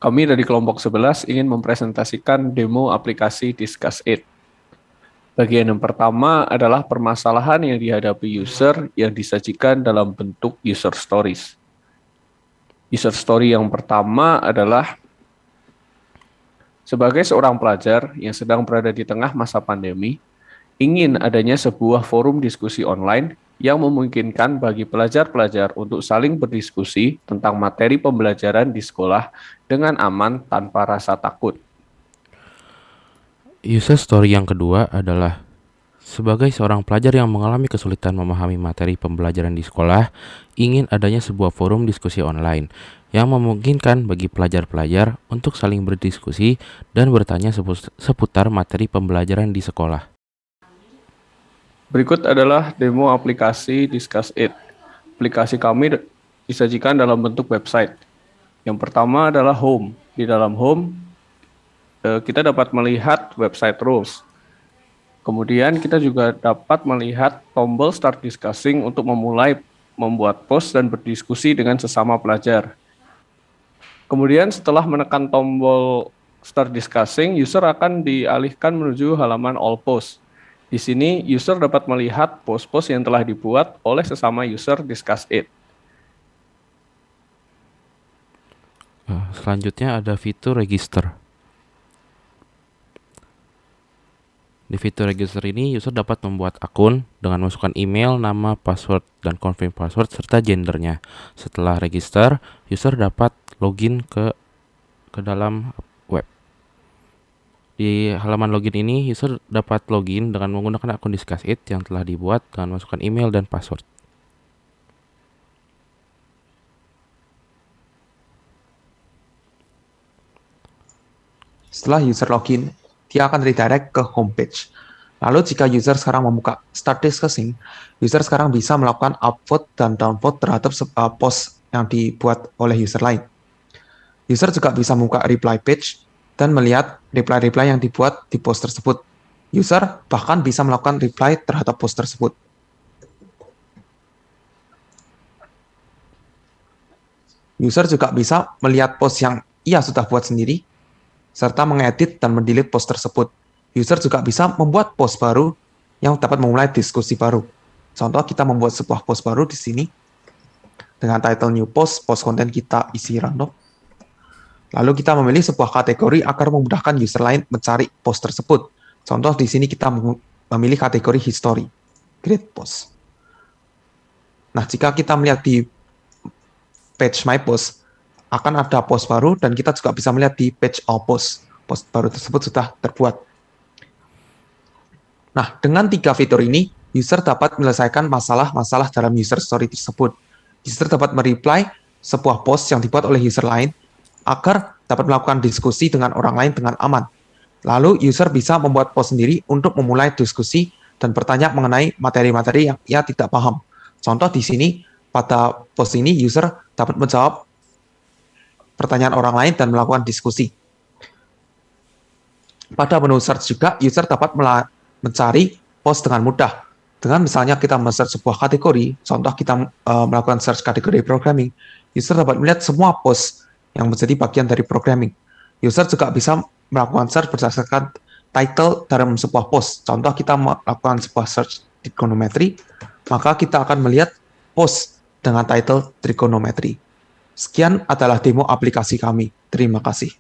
Kami dari kelompok 11 ingin mempresentasikan demo aplikasi Discuss It. Bagian yang pertama adalah permasalahan yang dihadapi user yang disajikan dalam bentuk user stories. User story yang pertama adalah sebagai seorang pelajar yang sedang berada di tengah masa pandemi, ingin adanya sebuah forum diskusi online yang memungkinkan bagi pelajar-pelajar untuk saling berdiskusi tentang materi pembelajaran di sekolah dengan aman tanpa rasa takut. User story yang kedua adalah sebagai seorang pelajar yang mengalami kesulitan memahami materi pembelajaran di sekolah, ingin adanya sebuah forum diskusi online yang memungkinkan bagi pelajar-pelajar untuk saling berdiskusi dan bertanya seputar materi pembelajaran di sekolah. Berikut adalah demo aplikasi Discuss It. Aplikasi kami disajikan dalam bentuk website. Yang pertama adalah Home. Di dalam Home, kita dapat melihat website rules. Kemudian kita juga dapat melihat tombol Start Discussing untuk memulai membuat post dan berdiskusi dengan sesama pelajar. Kemudian setelah menekan tombol Start Discussing, user akan dialihkan menuju halaman All Posts. Di sini, user dapat melihat post-post yang telah dibuat oleh sesama user Discuss It. Selanjutnya ada fitur register. Di fitur register ini, user dapat membuat akun dengan masukkan email, nama, password, dan confirm password, serta gendernya. Setelah register, user dapat login ke dalam web. Di halaman login ini, user dapat login dengan menggunakan akun Discuss It yang telah dibuat dengan masukkan email dan password. Setelah user login, dia akan redirect ke homepage. Lalu jika user sekarang membuka Start Discussing, user sekarang bisa melakukan upvote dan downvote terhadap post yang dibuat oleh user lain. User juga bisa membuka reply page dan melihat reply-reply yang dibuat di post tersebut. User bahkan bisa melakukan reply terhadap post tersebut. User juga bisa melihat post yang ia sudah buat sendiri, serta mengedit dan mendelete post tersebut. User juga bisa membuat post baru yang dapat memulai diskusi baru. Contoh, kita membuat sebuah post baru di sini dengan title new post, post konten kita isi random. Lalu kita memilih sebuah kategori agar memudahkan user lain mencari post tersebut. Contoh, di sini kita memilih kategori history, create post. Nah, jika kita melihat di page my post, akan ada post baru dan kita juga bisa melihat di page all post. Post baru tersebut sudah terbuat. Nah, dengan 3 fitur ini, user dapat menyelesaikan masalah-masalah dalam user story tersebut. User dapat mereply sebuah post yang dibuat oleh user lain agar dapat melakukan diskusi dengan orang lain dengan aman. Lalu, user bisa membuat post sendiri untuk memulai diskusi dan bertanya mengenai materi-materi yang ia tidak paham. Contoh di sini, pada post ini, user dapat menjawab pertanyaan orang lain dan melakukan diskusi. Pada menu search juga, user dapat mencari post dengan mudah. Dengan misalnya kita men-search sebuah kategori, contoh kita melakukan search kategori programming, user dapat melihat semua post yang menjadi bagian dari programming. User juga bisa melakukan search berdasarkan title dalam sebuah post. Contoh kita melakukan sebuah search trigonometry, maka kita akan melihat post dengan title trigonometry. Sekian adalah demo aplikasi kami. Terima kasih.